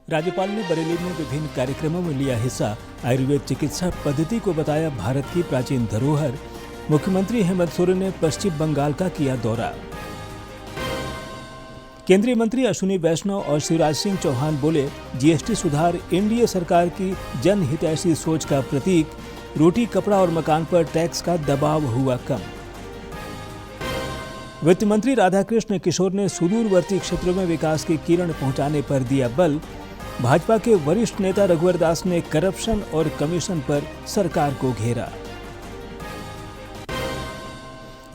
राज्यपाल ने बरेली में विभिन्न कार्यक्रमों में लिया हिस्सा। आयुर्वेद चिकित्सा पद्धति को बताया भारत की प्राचीन धरोहर। मुख्यमंत्री हेमंत सोरेन ने पश्चिम बंगाल का किया दौरा। केंद्रीय मंत्री अश्विनी वैष्णव और शिवराज सिंह चौहान बोले, जीएसटी सुधार एनडीए सरकार की जनहितैषी सोच का प्रतीक। रोटी, कपड़ा और मकान पर टैक्स का दबाव हुआ कम। वित्त मंत्री राधाकृष्ण किशोर ने सुदूरवर्ती क्षेत्रों में विकास की किरण पहुंचाने पर दिया बल। भाजपा के वरिष्ठ नेता रघुवर दास ने करप्शन और कमीशन पर सरकार को घेरा।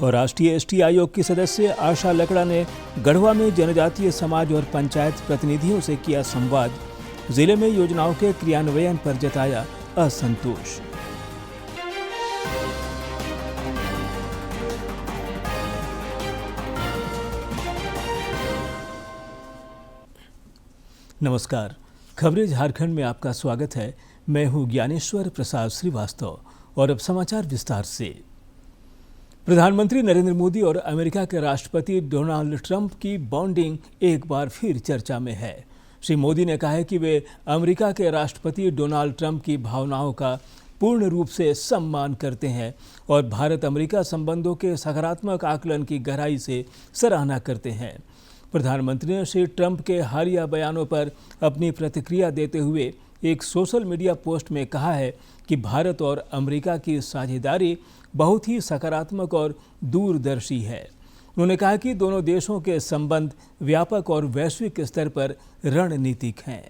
और राष्ट्रीय एसटी आयोग की सदस्य आशा लकड़ा ने गढ़वा में जनजातीय समाज और पंचायत प्रतिनिधियों से किया संवाद। जिले में योजनाओं के क्रियान्वयन पर जताया असंतोष। नमस्कार, खबरें झारखंड में आपका स्वागत है। मैं हूं ज्ञानेश्वर प्रसाद श्रीवास्तव और अब समाचार विस्तार से। प्रधानमंत्री नरेंद्र मोदी और अमेरिका के राष्ट्रपति डोनाल्ड ट्रंप की बॉन्डिंग एक बार फिर चर्चा में है। श्री मोदी ने कहा है कि वे अमेरिका के राष्ट्रपति डोनाल्ड ट्रंप की भावनाओं का पूर्ण रूप से सम्मान करते हैं और भारत अमेरिका संबंधों के सकारात्मक आकलन की गहराई से सराहना करते हैं। प्रधानमंत्री ने श्री ट्रंप के हालिया बयानों पर अपनी प्रतिक्रिया देते हुए एक सोशल मीडिया पोस्ट में कहा है कि भारत और अमेरिका की साझेदारी बहुत ही सकारात्मक और दूरदर्शी है। उन्होंने कहा कि दोनों देशों के संबंध व्यापक और वैश्विक स्तर पर रणनीतिक हैं।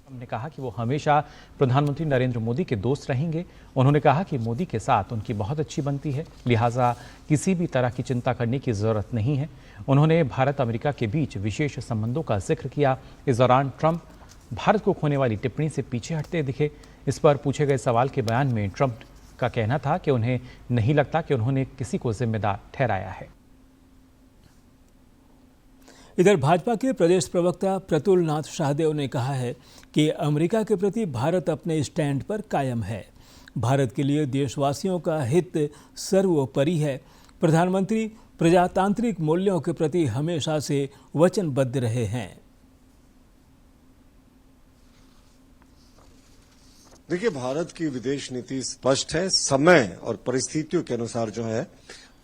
हमने कहा कि वो हमेशा प्रधानमंत्री नरेंद्र मोदी के दोस्त रहेंगे। उन्होंने कहा कि मोदी के साथ उनकी बहुत अच्छी बनती है, लिहाजा किसी भी तरह की चिंता करने की जरूरत नहीं है। उन्होंने भारत अमेरिका के बीच विशेष संबंधों का जिक्र किया। इस दौरान ट्रंप भारत को खोने वाली टिप्पणी से पीछे हटते दिखे। इस पर पूछे गए सवाल के बयान में ट्रंप का कहना था कि उन्हें नहीं लगता कि उन्होंने किसी को जिम्मेदार ठहराया है। इधर भाजपा के प्रदेश प्रवक्ता प्रतुल नाथ शाहदेव ने कहा है कि अमेरिका के प्रति भारत अपने स्टैंड पर कायम है। भारत के लिए देशवासियों का हित सर्वोपरि है। प्रधानमंत्री प्रजातांत्रिक मूल्यों के प्रति हमेशा से वचनबद्ध रहे हैं। देखिए, भारत की विदेश नीति स्पष्ट है। समय और परिस्थितियों के अनुसार जो है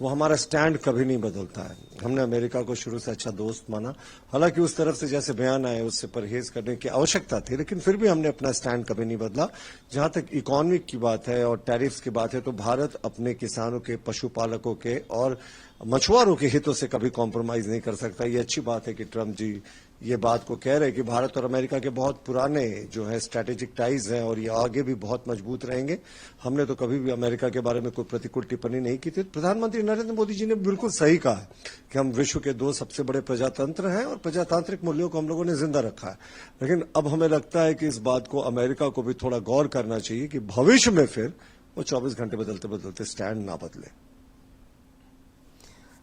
वो हमारा स्टैंड कभी नहीं बदलता है। हमने अमेरिका को शुरू से अच्छा दोस्त माना। हालांकि उस तरफ से जैसे बयान आए उससे परहेज करने की आवश्यकता थी, लेकिन फिर भी हमने अपना स्टैंड कभी नहीं बदला। जहां तक इकोनॉमिक की बात है और टैरिफ्स की बात है, तो भारत अपने किसानों के, पशुपालकों के और मछुआरों के हितों से कभी कॉम्प्रोमाइज नहीं कर सकता। ये अच्छी बात है कि ट्रंप जी ये बात को कह रहे हैं कि भारत और अमेरिका के बहुत पुराने जो है स्ट्रैटेजिक टाइज हैं और ये आगे भी बहुत मजबूत रहेंगे। हमने तो कभी भी अमेरिका के बारे में कोई प्रतिकूल टिप्पणी नहीं की थी। प्रधानमंत्री नरेंद्र मोदी जी ने बिल्कुल सही कहा है कि हम विश्व के दो सबसे बड़े प्रजातंत्र हैं और प्रजातांत्रिक मूल्यों को हम लोगों ने जिंदा रखा है। लेकिन अब हमें लगता है कि इस बात को अमेरिका को भी थोड़ा गौर करना चाहिए कि भविष्य में फिर वो 24 घंटे बदलते बदलते स्टैंड ना बदले।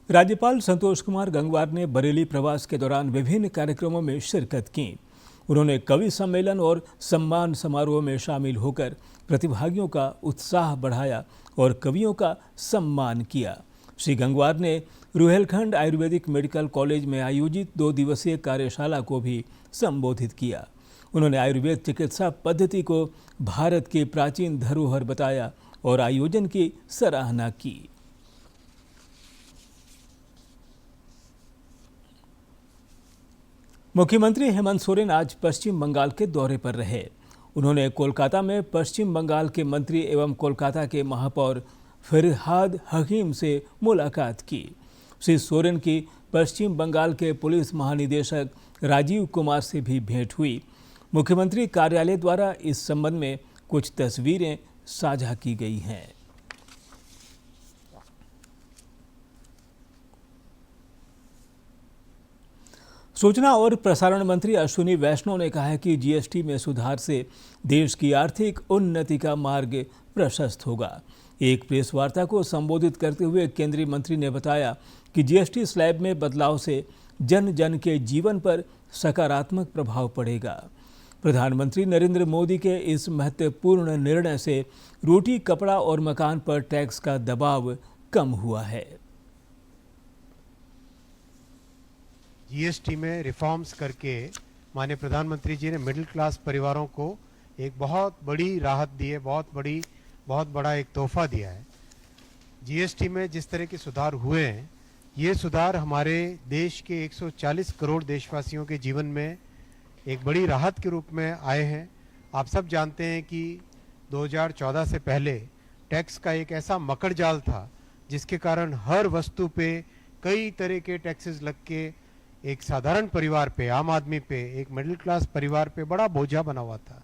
राज्यपाल संतोष कुमार गंगवार ने बरेली प्रवास के दौरान विभिन्न कार्यक्रमों में शिरकत की। उन्होंने कवि सम्मेलन और सम्मान समारोह में शामिल होकर प्रतिभागियों का उत्साह बढ़ाया और कवियों का सम्मान किया। श्री गंगवार ने रुहेलखंड आयुर्वेदिक मेडिकल कॉलेज में आयोजित 2 दिवसीय कार्यशाला को भी संबोधित किया। उन्होंने आयुर्वेद चिकित्सा पद्धति को भारत की प्राचीन धरोहर बताया और आयोजन की सराहना की। मुख्यमंत्री हेमंत सोरेन आज पश्चिम बंगाल के दौरे पर रहे। उन्होंने कोलकाता में पश्चिम बंगाल के मंत्री एवं कोलकाता के महापौर फरहाद हकीम से मुलाकात की। श्री सोरेन की पश्चिम बंगाल के पुलिस महानिदेशक राजीव कुमार से भी भेंट हुई। मुख्यमंत्री कार्यालय द्वारा इस संबंध में कुछ तस्वीरें साझा की गई हैं। सूचना और प्रसारण मंत्री अश्विनी वैष्णव ने कहा है कि जीएसटी में सुधार से देश की आर्थिक उन्नति का मार्ग प्रशस्त होगा। एक प्रेस वार्ता को संबोधित करते हुए केंद्रीय मंत्री ने बताया कि जीएसटी स्लैब में बदलाव से जन जन के जीवन पर सकारात्मक प्रभाव पड़ेगा। प्रधानमंत्री नरेंद्र मोदी के इस महत्वपूर्ण निर्णय से रोटी, कपड़ा और मकान पर टैक्स का दबाव कम हुआ है। जीएसटी में रिफॉर्म्स करके माननीय प्रधानमंत्री जी ने मिडिल क्लास परिवारों को एक बहुत बड़ी राहत दी है, बहुत बड़ा एक तोहफा दिया है। जीएसटी में जिस तरह के सुधार हुए हैं, ये सुधार हमारे देश के 140 करोड़ देशवासियों के जीवन में एक बड़ी राहत के रूप में आए हैं। आप सब जानते हैं कि 2014 से पहले टैक्स का एक ऐसा मकड़ जाल था जिसके कारण हर वस्तु पे कई तरह के टैक्सेस लग के एक साधारण परिवार पे, आम आदमी पे, एक मिडिल क्लास परिवार पे बड़ा बोझा बना हुआ था।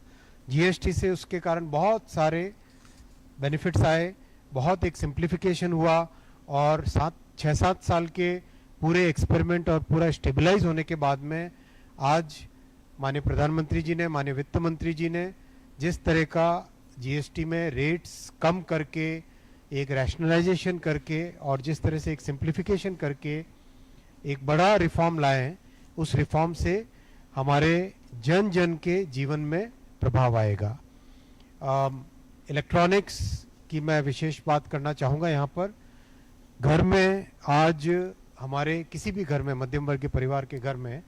जीएसटी से उसके कारण बहुत सारे बेनिफिट्स आए, बहुत एक सिंप्लीफिकेशन हुआ और 6-7 साल के पूरे एक्सपेरिमेंट और पूरा स्टेबलाइज होने के बाद में आज माननीय प्रधानमंत्री जी ने, माननीय वित्त मंत्री जी ने जिस तरह का जीएसटी में रेट्स कम करके, एक रैशनलाइजेशन करके और जिस तरह से एक सिंप्लीफिकेशन करके एक बड़ा रिफॉर्म लाए हैं, उस रिफॉर्म से हमारे जन जन के जीवन में प्रभाव आएगा। इलेक्ट्रॉनिक्स की मैं विशेष बात करना चाहूँगा यहाँ पर। घर में आज हमारे किसी भी घर में, मध्यम वर्ग के परिवार के घर में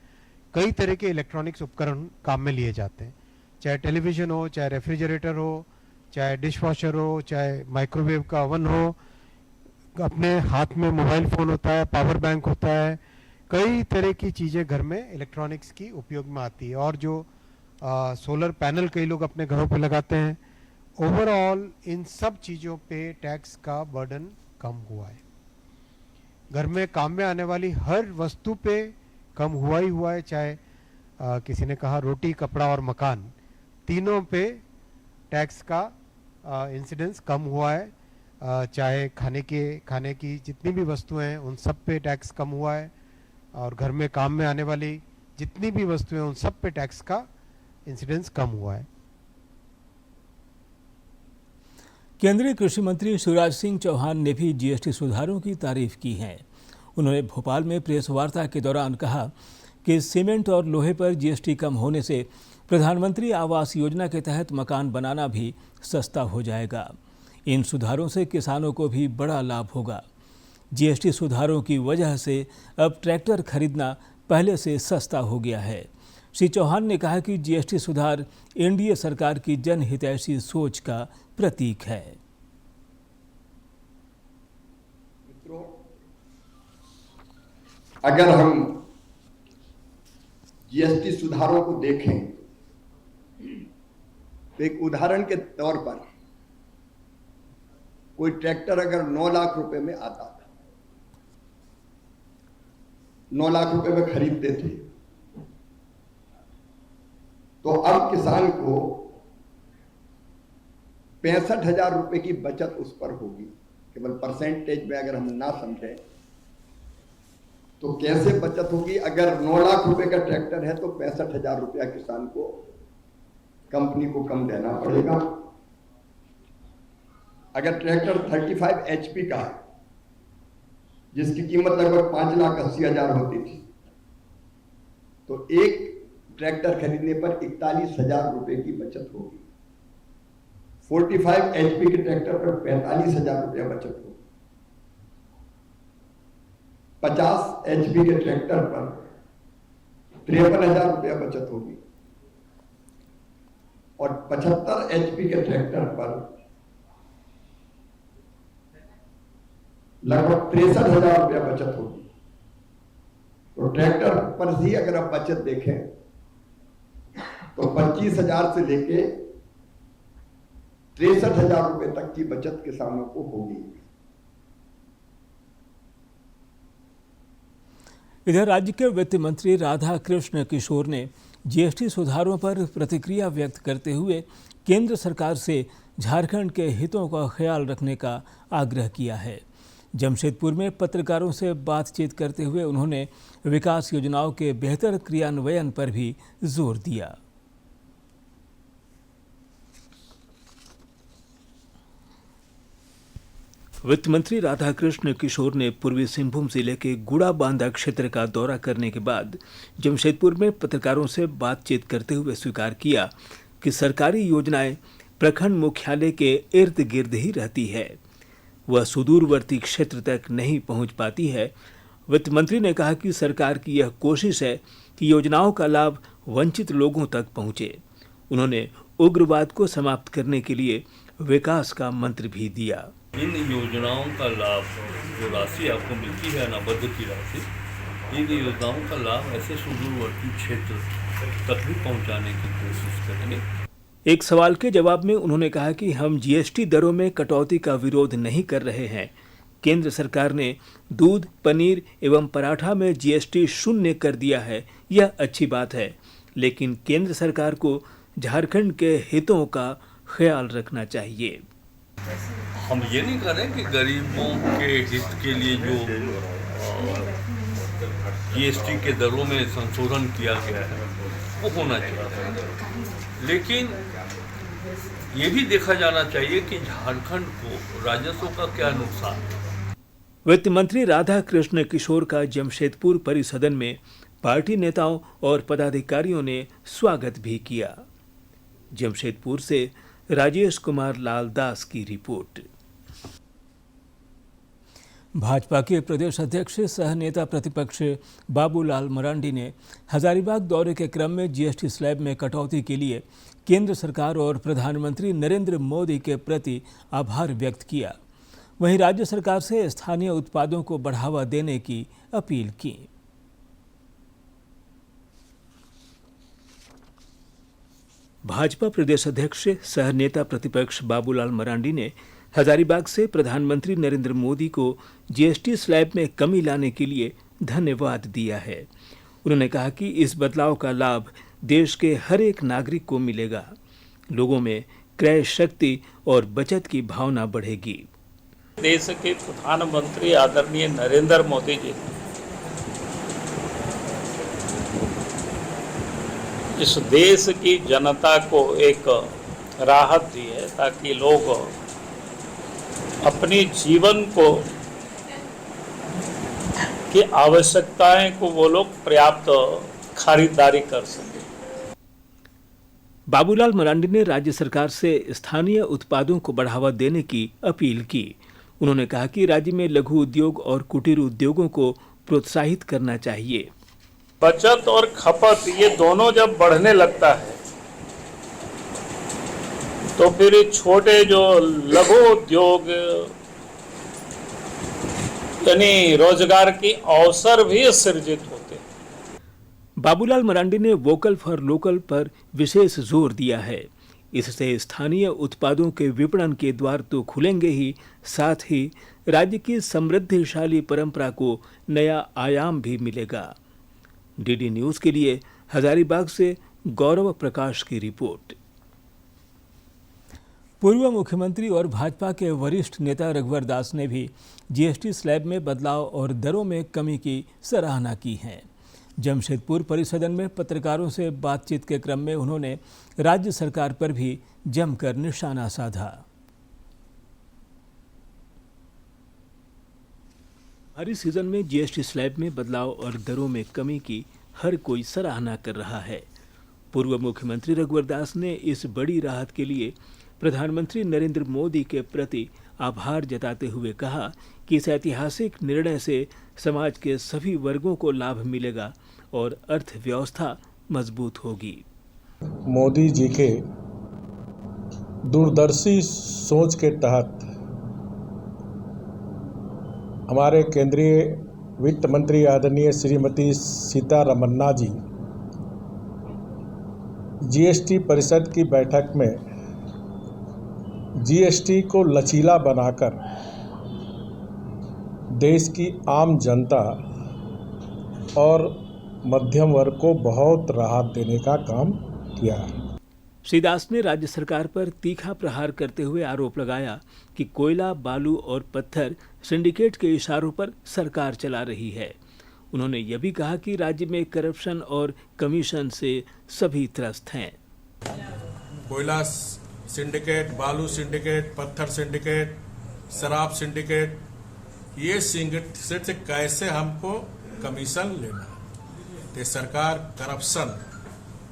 कई तरह के इलेक्ट्रॉनिक्स उपकरण काम में लिए जाते हैं, चाहे टेलीविज़न हो, चाहे रेफ्रिजरेटर हो, चाहे डिश वॉशर हो, चाहे माइक्रोवेव का ओवन हो, अपने हाथ में मोबाइल फ़ोन होता है, पावर बैंक होता है, कई तरह की चीज़ें घर में इलेक्ट्रॉनिक्स की उपयोग में आती है। और जो सोलर पैनल कई लोग अपने घरों पे लगाते हैं, ओवरऑल इन सब चीज़ों पे टैक्स का बर्डन कम हुआ है। घर में काम में आने वाली हर वस्तु पे कम हुआ ही हुआ है, चाहे किसी ने कहा रोटी, कपड़ा और मकान, तीनों पे टैक्स का इंसिडेंस कम हुआ है। चाहे खाने की जितनी भी वस्तुएं हैं उन सब पे टैक्स कम हुआ है और घर में काम में आने वाली जितनी भी वस्तुएं उन सब पे टैक्स का इंसिडेंस कम हुआ है। केंद्रीय कृषि मंत्री शिवराज सिंह चौहान ने भी जीएसटी सुधारों की तारीफ की है। उन्होंने भोपाल में प्रेस वार्ता के दौरान कहा कि सीमेंट और लोहे पर जीएसटी कम होने से प्रधानमंत्री आवास योजना के तहत मकान बनाना भी सस्ता हो जाएगा। इन सुधारों से किसानों को भी बड़ा लाभ होगा। जीएसटी सुधारों की वजह से अब ट्रैक्टर खरीदना पहले से सस्ता हो गया है। श्री चौहान ने कहा कि जीएसटी सुधार एनडीए सरकार की जनहितैषी सोच का प्रतीक है। मित्रों, अगर हम जीएसटी सुधारों को देखें तो एक उदाहरण के तौर पर कोई ट्रैक्टर अगर 9 लाख रुपए में आता था, 9 लाख रुपए में खरीदते थे, तो अब किसान को 65,000 रुपए की बचत उस पर होगी। केवल परसेंटेज में अगर हम ना समझें तो कैसे बचत होगी। अगर 9 लाख रुपए का ट्रैक्टर है तो 65,000 रुपया किसान को, कंपनी को कम देना पड़ेगा। अगर ट्रैक्टर 35 HP का है जिसकी कीमत लगभग 5,80,000 होती थी, तो एक ट्रैक्टर खरीदने पर 41,000 रुपए की बचत होगी। 45 HP के ट्रैक्टर पर 45,000 रुपया बचत होगी। 50 HP के ट्रैक्टर पर 53,000 रुपया बचत होगी और 75 HP के ट्रैक्टर पर लगभग 63,000 रुपया बचत होगी। तो ट्रैक्टर पर ही अगर आप बचत देखें तो 25,000 से लेके 63,000 रुपए तक की बचत किसानों को होगी। इधर राज्य के वित्त मंत्री राधा कृष्ण किशोर ने जीएसटी सुधारों पर प्रतिक्रिया व्यक्त करते हुए केंद्र सरकार से झारखंड के हितों का ख्याल रखने का आग्रह किया है। जमशेदपुर में पत्रकारों से बातचीत करते हुए उन्होंने विकास योजनाओं के बेहतर क्रियान्वयन पर भी जोर दिया। वित्त मंत्री राधाकृष्ण किशोर ने पूर्वी सिंहभूम जिले के गुड़ा बांदा क्षेत्र का दौरा करने के बाद जमशेदपुर में पत्रकारों से बातचीत करते हुए स्वीकार किया कि सरकारी योजनाएं प्रखंड मुख्यालय के इर्द गिर्द ही रहती है, वह सुदूरवर्ती क्षेत्र तक नहीं पहुंच पाती है वित्त मंत्री ने कहा कि सरकार की यह कोशिश है कि योजनाओं का लाभ वंचित लोगों तक पहुंचे। उन्होंने उग्रवाद को समाप्त करने के लिए विकास का मंत्र भी दिया। इन योजनाओं का लाभ, जो राशि आपको मिलती है अनाबद्ध की राशि, इन योजनाओं का लाभ ऐसे सुदूरवर्ती क्षेत्र तक भी पहुंचाने की कोशिश करेंगे। एक सवाल के जवाब में उन्होंने कहा कि हम जीएसटी दरों में कटौती का विरोध नहीं कर रहे हैं। केंद्र सरकार ने दूध, पनीर एवं पराठा में जीएसटी शून्य कर दिया है, यह अच्छी बात है, लेकिन केंद्र सरकार को झारखंड के हितों का ख्याल रखना चाहिए। हम ये नहीं कर रहे कि गरीबों के हित के लिए जो जीएसटी के दरों में संशोधन किया गया है वो होना चाहिए, लेकिन ये भी देखा जाना चाहिए कि झारखंड को राजस्व का क्या नुकसान है। वित्त मंत्री राधा कृष्ण किशोर का जमशेदपुर परिसदन में पार्टी नेताओं और पदाधिकारियों ने स्वागत भी किया। जमशेदपुर से राजेश कुमार लाल दास की रिपोर्ट। भाजपा के प्रदेश अध्यक्ष सह नेता प्रतिपक्ष बाबूलाल मरांडी ने हजारीबाग दौरे के क्रम में जीएसटी स्लैब में कटौती के लिए केंद्र सरकार और प्रधानमंत्री नरेंद्र मोदी के प्रति आभार व्यक्त किया। वहीं राज्य सरकार से स्थानीय उत्पादों को बढ़ावा देने की अपील की। भाजपा प्रदेश अध्यक्ष सह नेता प्रतिपक्ष बाबूलाल मरांडी ने हजारीबाग से प्रधानमंत्री नरेंद्र मोदी को जीएसटी स्लैब में कमी लाने के लिए धन्यवाद दिया है। उन्होंने कहा कि इस बदलाव का लाभ देश के हर एक नागरिक को मिलेगा। लोगों में क्रय शक्ति और बचत की भावना बढ़ेगी। देश के प्रधानमंत्री आदरणीय नरेंद्र मोदी जी इस देश की जनता को एक राहत दी है ताकि लोग अपनी जीवन को की आवश्यकताएं को वो लोग पर्याप्त खरीदारी कर सके। बाबूलाल मरांडी ने राज्य सरकार से स्थानीय उत्पादों को बढ़ावा देने की अपील की। उन्होंने कहा कि राज्य में लघु उद्योग और कुटीर उद्योगों को प्रोत्साहित करना चाहिए। बचत और खपत ये दोनों जब बढ़ने लगता है तो फिर छोटे जो लघु उद्योग यानी रोजगार की अवसर भी सृजित होते हैं। बाबूलाल मरांडी ने वोकल फॉर लोकल पर विशेष जोर दिया है। इससे स्थानीय उत्पादों के विपणन के द्वार तो खुलेंगे ही, साथ ही राज्य की समृद्धिशाली परंपरा को नया आयाम भी मिलेगा। डीडी न्यूज के लिए हजारीबाग से गौरव प्रकाश की रिपोर्ट। पूर्व मुख्यमंत्री और भाजपा के वरिष्ठ नेता रघुवर दास ने भी जीएसटी स्लैब में बदलाव और दरों में कमी की सराहना की है। जमशेदपुर परिसदन में पत्रकारों से बातचीत के क्रम में उन्होंने राज्य सरकार पर भी जमकर निशाना साधा। हर सीजन में जीएसटी स्लैब में बदलाव और दरों में कमी की हर कोई सराहना कर रहा है। पूर्व मुख्यमंत्री रघुवर दास ने इस बड़ी राहत के लिए प्रधानमंत्री नरेंद्र मोदी के प्रति आभार जताते हुए कहा कि इस ऐतिहासिक निर्णय से समाज के सभी वर्गों को लाभ मिलेगा और अर्थव्यवस्था मजबूत होगी। मोदी जी के दूरदर्शी सोच के तहत हमारे केंद्रीय वित्त मंत्री आदरणीय श्रीमती सीतारमण जी जीएसटी परिषद की बैठक में जीएसटी को लचीला बनाकर देश की आम जनता और मध्यम वर्ग को बहुत राहत देने का काम किया है। श्री दास ने राज्य सरकार पर तीखा प्रहार करते हुए आरोप लगाया कि कोयला, बालू और पत्थर सिंडिकेट के इशारों पर सरकार चला रही है। उन्होंने यह भी कहा कि राज्य में करप्शन और कमीशन से सभी त्रस्त हैं। कोयला सिंडिकेट, बालू सिंडिकेट, पत्थर सिंडिकेट, शराब सिंडिकेट, ये सिंडिकेट से कैसे हमको कमीशन लेना है? तो सरकार करप्शन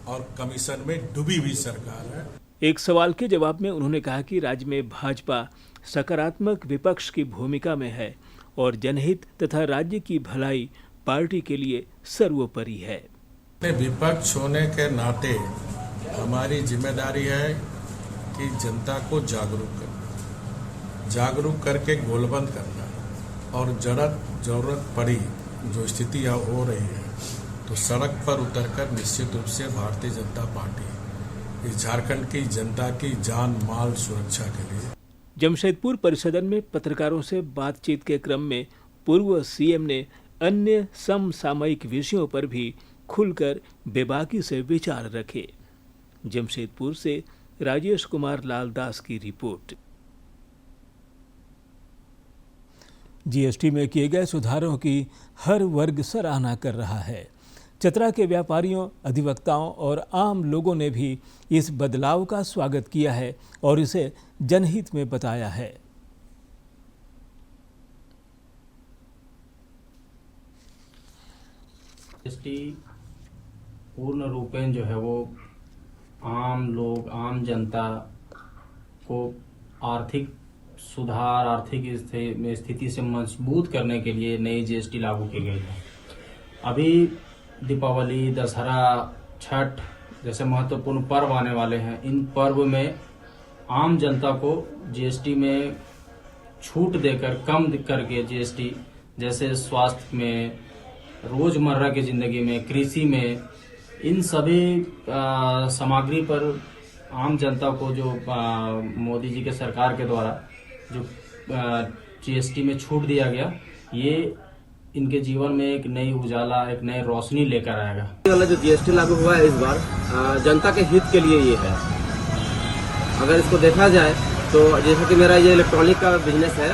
और कमीशन में डूबी हुई सरकार है। एक सवाल के जवाब में उन्होंने कहा कि राज्य में भाजपा सकारात्मक विपक्ष की भूमिका में है और जनहित तथा राज्य की भलाई पार्टी के लिए सर्वोपरि है। विपक्ष होने के नाते हमारी जिम्मेदारी है कि जनता को जागरूक करके गोलबंद करना, और जरूरत पड़ी जो स्थितियां हो रही है तो सड़क पर उतरकर निश्चित रूप से भारतीय जनता पार्टी इस झारखंड की जनता की जान माल सुरक्षा के लिए। जमशेदपुर परिसदन में पत्रकारों से बातचीत के क्रम में पूर्व सीएम ने अन्य समसामयिक विषयों पर भी खुलकर बेबाकी से विचार रखे। जमशेदपुर से राजेश कुमार लाल दास की रिपोर्ट। जीएसटी में किए गए सुधारों की हर वर्ग सराहना कर रहा है। चतरा के व्यापारियों, अधिवक्ताओं और आम लोगों ने भी इस बदलाव का स्वागत किया है और इसे जनहित में बताया है। जीएसटी पूर्ण रूपेण जो है वो आम लोग, आम जनता को आर्थिक सुधार, आर्थिक स्थिति से मजबूत करने के लिए नई जीएसटी लागू की गई है। अभी दीपावली, दशहरा, छठ जैसे महत्वपूर्ण पर्व आने वाले हैं। इन पर्व में आम जनता को जीएसटी में छूट देकर, कम करके जीएसटी, जैसे स्वास्थ्य में, रोजमर्रा की जिंदगी में, कृषि में, इन सभी सामग्री पर आम जनता को जो मोदी जी के सरकार के द्वारा जो जीएसटी में छूट दिया गया, ये इनके जीवन में एक नई उजाला, एक नई रोशनी लेकर आएगा। ये वाला जो जीएसटी लागू हुआ है इस बार जनता के हित के लिए ये है। अगर इसको देखा जाए तो जैसे कि मेरा ये इलेक्ट्रॉनिक का बिजनेस है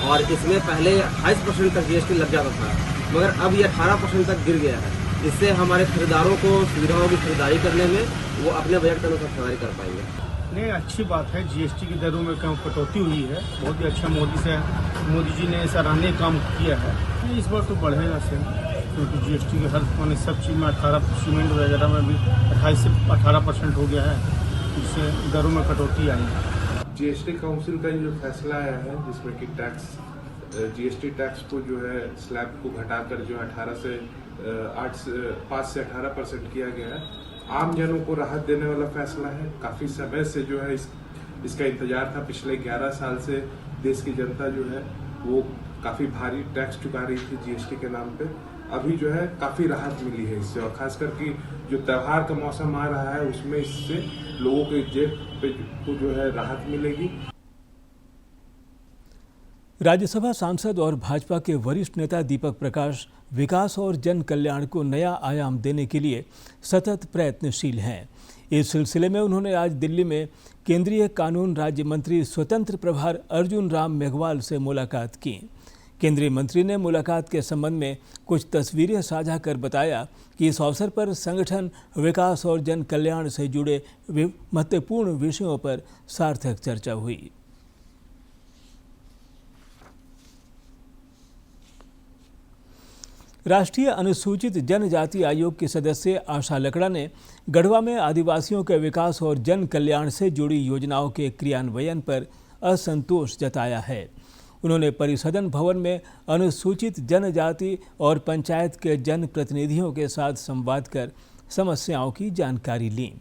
और इसमें पहले 28% तक जीएसटी लग जाता था, मगर अब ये 18% तक गिर गया है। इससे हमारे खरीदारों को सुविधाओं की खरीदारी करने में वो अपने बजट के अनुसार खरीदारी कर पाएंगे। नहीं, अच्छी बात है। जीएसटी की दरों में कम कटौती हुई है, बहुत ही अच्छा। मोदी जी ने सराहनीय काम किया है। इस बार तो बढ़ेगा सेल, क्योंकि जीएसटी के हर माने सब चीज़ में 18, सीमेंट वगैरह में भी 28 से 18% हो गया है, इससे दरों में कटौती आई है। जीएसटी काउंसिल का जो फैसला आया है, जिसमें कि जीएसटी टैक्स को जो है स्लैब को घटाकर जो 5 से 18% किया गया है, आम जनों को राहत देने वाला फैसला है। काफ़ी समय से जो है इसका इंतजार था। पिछले 11 साल से देश की जनता जो है वो काफ़ी भारी टैक्स चुका रही थी जीएसटी के नाम पे। अभी जो है काफ़ी राहत मिली है इससे, और खासकर कि जो त्योहार का मौसम आ रहा है उसमें इससे लोगों के जेब पे को जो है राहत मिलेगी। राज्यसभा सांसद और भाजपा के वरिष्ठ नेता दीपक प्रकाश विकास और जन कल्याण को नया आयाम देने के लिए सतत प्रयत्नशील हैं। इस सिलसिले में उन्होंने आज दिल्ली में केंद्रीय कानून राज्य मंत्री स्वतंत्र प्रभार अर्जुन राम मेघवाल से मुलाकात की। केंद्रीय मंत्री ने मुलाकात के संबंध में कुछ तस्वीरें साझा कर बताया कि इस अवसर पर संगठन, विकास और जन कल्याण से जुड़े महत्वपूर्ण विषयों पर सार्थक चर्चा हुई। राष्ट्रीय अनुसूचित जनजाति आयोग की सदस्य आशा लकड़ा ने गढ़वा में आदिवासियों के विकास और जन कल्याण से जुड़ी योजनाओं के क्रियान्वयन पर असंतोष जताया है। उन्होंने परिसदन भवन में अनुसूचित जनजाति और पंचायत के जनप्रतिनिधियों के साथ संवाद कर समस्याओं की जानकारी ली।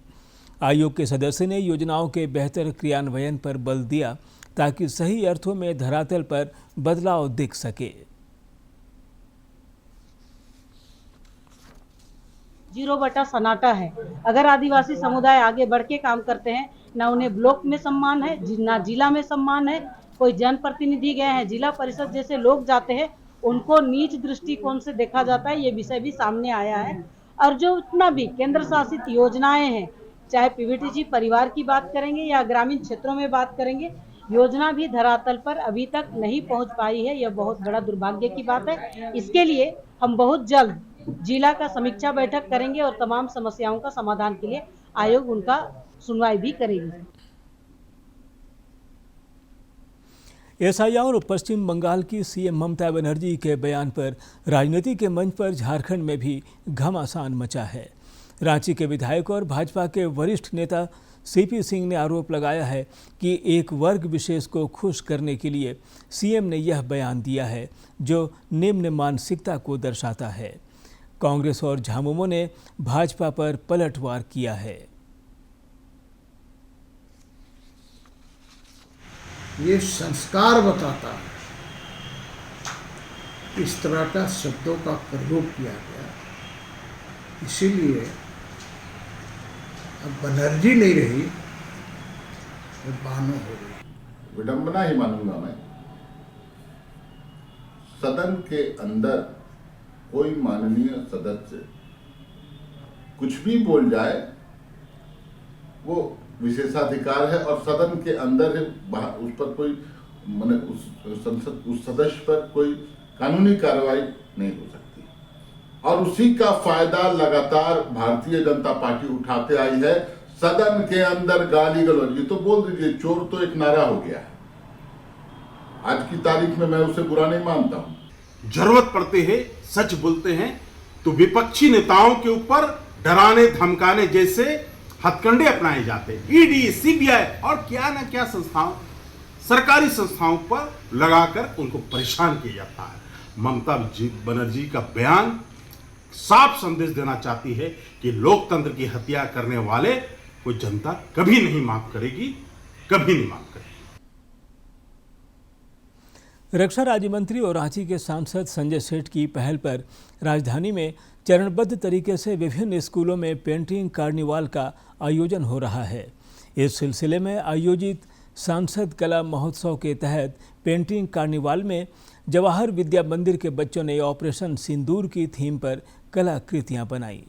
आयोग के सदस्य ने योजनाओं के बेहतर क्रियान्वयन पर बल दिया ताकि सही अर्थों में धरातल पर बदलाव दिख सके। 0 सन्नाटा है। अगर आदिवासी समुदाय आगे बढ़ के काम करते हैं, ना उन्हें ब्लॉक में सम्मान है, ना जिला में सम्मान है। कोई जनप्रतिनिधि गए हैं, जिला परिषद जैसे लोग जाते हैं, उनको नीच दृष्टिकोण से देखा जाता है। ये विषय भी सामने आया है। और जो उतना भी केंद्र शासित योजनाएं हैं, चाहे पीवीटीजी परिवार की बात करेंगे या ग्रामीण क्षेत्रों में बात करेंगे, योजना भी धरातल पर अभी तक नहीं पहुंच पाई है। यह बहुत बड़ा दुर्भाग्य की बात है। इसके लिए हम बहुत जल्द जिला का समीक्षा बैठक करेंगे और तमाम समस्याओं का समाधान के लिए आयोग उनका सुनवाई भी करेगी। एसआईआर और पश्चिम बंगाल की सीएम ममता बनर्जी के बयान पर राजनीति के मंच पर झारखंड में भी घमासान मचा है। रांची के विधायक और भाजपा के वरिष्ठ नेता सीपी सिंह ने आरोप लगाया है कि एक वर्ग विशेष को खुश करने के लिए सीएम ने यह बयान दिया है जो निम्न मानसिकता को दर्शाता है। कांग्रेस और झामुमो ने भाजपा पर पलटवार किया है। ये संस्कार बताता है, इस तरह का शब्दों का प्रयोग किया गया, इसीलिए अब बनर्जी नहीं रही, वो बानो हो गई। विडंबना ही मानूंगा मैं। सदन के अंदर कोई माननीय सदस्य कुछ भी बोल जाए वो विशेषाधिकार है और सदन के अंदर है, उस पर कोई माने उस सदस्य पर कोई कानूनी कार्रवाई नहीं हो सकती और उसी का फायदा लगातार भारतीय जनता पार्टी उठाते आई है। सदन के अंदर गाली गलौज, ये तो बोल दीजिए चोर तो एक नारा हो गया है। आज की तारीख में मैं उसे बुरा नहीं मानता हूं। जरूरत पड़ते है सच बोलते हैं तो विपक्षी नेताओं के ऊपर डराने धमकाने जैसे हथकंडे अपनाए जाते हैं। ईडी, सीबीआई और क्या ना क्या संस्थाओं, सरकारी संस्थाओं पर लगाकर उनको परेशान किया जाता है। ममता बनर्जी का बयान साफ संदेश देना चाहती है कि लोकतंत्र की हत्या करने वाले को जनता कभी नहीं माफ करेगी, कभी नहीं माफ करेगी। रक्षा राज्य मंत्री और रांची के सांसद संजय सेठ की पहल पर राजधानी में चरणबद्ध तरीके से विभिन्न स्कूलों में पेंटिंग कार्निवाल का आयोजन हो रहा है। इस सिलसिले में आयोजित सांसद कला महोत्सव के तहत पेंटिंग कार्निवाल में जवाहर विद्या मंदिर के बच्चों ने ऑपरेशन सिंदूर की थीम पर कलाकृतियां बनाई।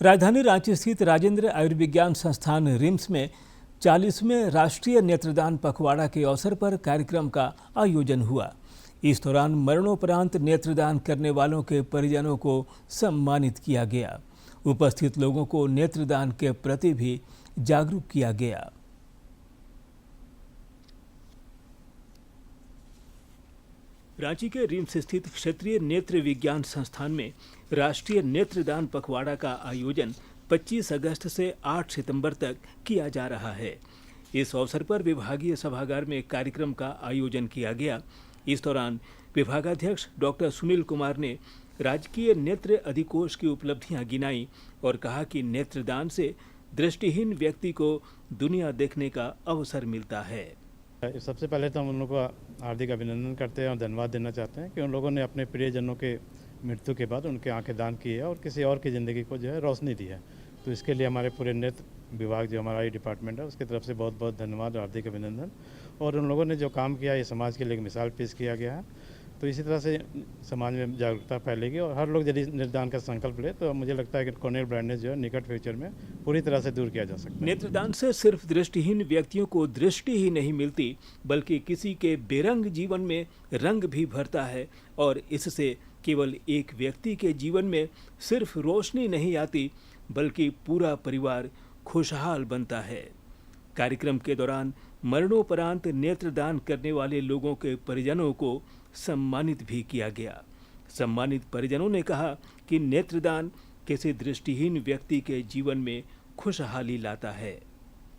राजधानी रांची स्थित राजेंद्र आयुर्विज्ञान संस्थान रिम्स में 40वें राष्ट्रीय नेत्रदान पखवाड़ा के अवसर पर कार्यक्रम का आयोजन हुआ। इस दौरान मरणोपरांत नेत्रदान करने वालों के परिजनों को सम्मानित किया गया। उपस्थित लोगों को नेत्रदान के प्रति भी जागरूक किया गया। रांची के रिम्स स्थित क्षेत्रीय नेत्र विज्ञान संस्थान में राष्ट्रीय नेत्रदान पखवाड़ा का आयोजन 25 अगस्त से 8 सितंबर तक किया जा रहा है। इस अवसर पर विभागीय सभागार में कार्यक्रम का आयोजन किया गया। इस दौरान विभागाध्यक्ष डॉक्टर सुनील कुमार ने राजकीय नेत्र अधिकोष की उपलब्धियां गिनाई और कहा कि नेत्रदान से दृष्टिहीन व्यक्ति को दुनिया देखने का अवसर मिलता है। सबसे पहले तो हम उन लोगों का हार्दिक अभिनंदन करते हैं और धन्यवाद देना चाहते हैं कि उन लोगों ने अपने प्रियजनों के मृत्यु के बाद उनके आंखें दान की है और किसी और की ज़िंदगी को जो है रोशनी दी है। तो इसके लिए हमारे पूरे नेत्र विभाग जो हमारा डिपार्टमेंट है उसकी तरफ से बहुत बहुत धन्यवाद और हार्दिक अभिनंदन। और उन लोगों ने जो काम किया ये समाज के लिए एक मिसाल पेश किया गया है। तो इसी तरह से समाज में जागरूकता फैलेगी और हर लोग यदि नेत्रदान का संकल्प ले तो मुझे लगता है कि कॉर्नियल ब्लाइंडनेस जो है निकट फ्यूचर में पूरी तरह से दूर किया जा सकता है। नेत्रदान से सिर्फ दृष्टिहीन व्यक्तियों को दृष्टि ही नहीं मिलती बल्कि किसी के बेरंग जीवन में रंग भी भरता है और इससे केवल एक व्यक्ति के जीवन में सिर्फ रोशनी नहीं आती बल्कि पूरा परिवार खुशहाल बनता है। कार्यक्रम के दौरान मरणोपरांत नेत्रदान करने वाले लोगों के परिजनों को सम्मानित भी किया गया। सम्मानित परिजनों ने कहा कि नेत्रदान किसी दृष्टिहीन व्यक्ति के जीवन में खुशहाली लाता है।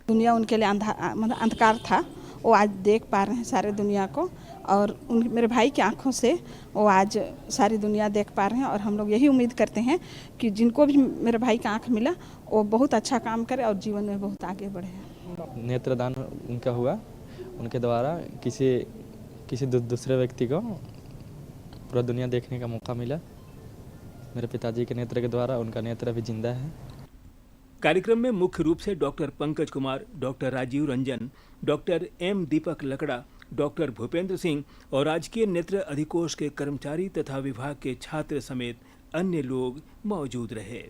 दुनिया उनके लिए अंधकार था, वो आज देख पा रहे हैं सारे दुनिया को और मेरे भाई की आंखों से वो आज सारी दुनिया देख पा रहे हैं और हम लोग यही उम्मीद करते हैं कि जिनको भी मेरे भाई का आंख मिला वो बहुत अच्छा काम करे और जीवन में बहुत आगे बढ़े। नेत्रदान उनका हुआ, उनके द्वारा किसी दूसरे व्यक्ति को पूरा दुनिया देखने का मौका मिला। मेरे पिताजी के नेत्र के द्वारा उनका नेत्र भी जिंदा है। कार्यक्रम में मुख्य रूप से doctor Pankaj Kumar, doctor Rajeev Ranjan, doctor M Deepak Lakra, doctor Bhupendra Singh और राजकीय नेत्र अधिकोष के कर्मचारी तथा विभाग के छात्र समेत अन्य लोग मौजूद रहे।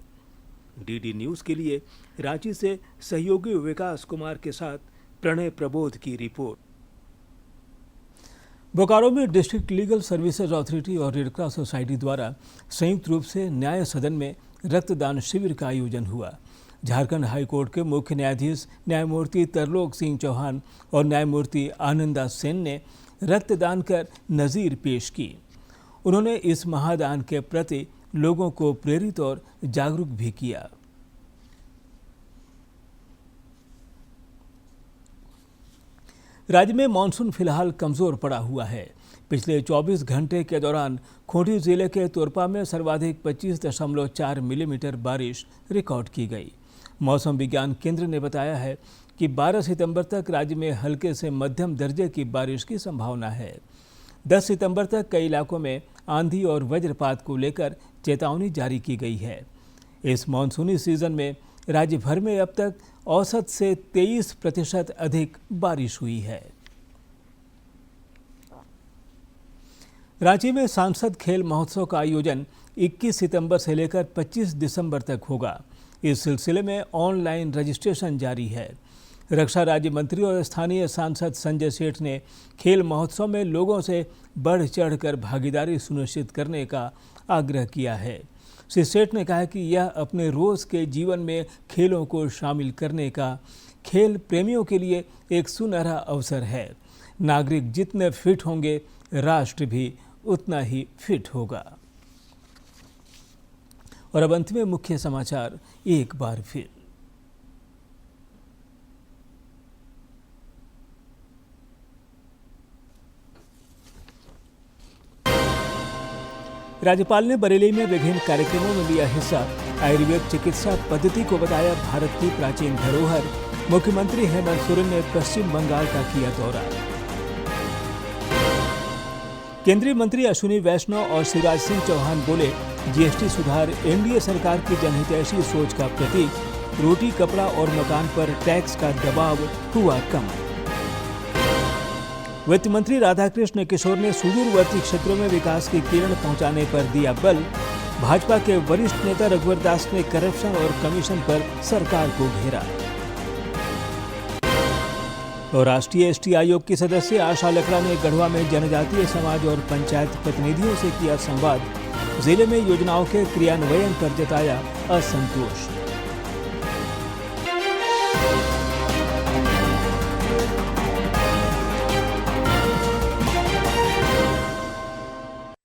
डीडी न्यूज के लिए रांची से सहयोगी विकास कुमार के साथ प्रणय प्रबोध की रिपोर्ट। बोकारो में डिस्ट्रिक्ट लीगल सर्विसेज अथॉरिटी और रेड क्रॉस सोसाइटी द्वारा संयुक्त रूप से न्याय सदन में रक्तदान शिविर का आयोजन हुआ। झारखंड हाईकोर्ट के मुख्य न्यायाधीश न्यायमूर्ति तरलोक सिंह चौहान और न्यायमूर्ति आनंदा सेन ने रक्तदान कर नज़ीर पेश की। उन्होंने इस महादान के प्रति लोगों को प्रेरित और जागरूक भी किया। राज्य में मानसून फिलहाल कमजोर पड़ा हुआ है। पिछले 24 घंटे के दौरान खूंटी जिले के तोरपा में सर्वाधिक 25.4 मिलीमीटर बारिश रिकॉर्ड की गई। मौसम विज्ञान केंद्र ने बताया है कि 12 सितंबर तक राज्य में हल्के से मध्यम दर्जे की बारिश की संभावना है। 10 सितंबर तक कई इलाकों में आंधी और वज्रपात को लेकर चेतावनी जारी की गई है। इस मानसूनी सीजन में राज्य भर में अब तक औसत से 23% अधिक बारिश हुई है। रांची में सांसद खेल महोत्सव का आयोजन 21 सितंबर से लेकर 25 दिसंबर तक होगा। इस सिलसिले में ऑनलाइन रजिस्ट्रेशन जारी है। रक्षा राज्य मंत्री और स्थानीय सांसद संजय सेठ ने खेल महोत्सव में लोगों से बढ़ चढ़कर भागीदारी सुनिश्चित करने का आग्रह किया है। श्री सेठ ने कहा कि यह अपने रोज के जीवन में खेलों को शामिल करने का खेल प्रेमियों के लिए एक सुनहरा अवसर है। नागरिक जितने फिट होंगे, राष्ट्र भी उतना ही फिट होगा। और अब अंत में मुख्य समाचार एक बार फिर। राज्यपाल ने बरेली में विभिन्न कार्यक्रमों में लिया हिस्सा। आयुर्वेद चिकित्सा पद्धति को बताया भारत की प्राचीन धरोहर। मुख्यमंत्री हेमंत सोरेन ने पश्चिम बंगाल का किया दौरा। केंद्रीय मंत्री अश्विनी वैष्णव और शिवराज सिंह चौहान बोले, जीएसटी सुधार एनडीए सरकार की जनहितैषी सोच का प्रतीक। रोटी, कपड़ा और मकान पर टैक्स का दबाव हुआ कम। वित्त मंत्री राधाकृष्ण किशोर ने सुदूरवर्ती क्षेत्रों में विकास की किरण पहुंचाने पर दिया बल। भाजपा के वरिष्ठ नेता रघुवर दास ने करप्शन और कमीशन पर सरकार को घेरा। और राष्ट्रीय एसटी आयोग की सदस्य आशा लकड़ा ने गढ़वा में जनजातीय समाज और पंचायत प्रतिनिधियों से किया संवाद। जिले में योजनाओं के क्रियान्वयन पर जताया असंतोष।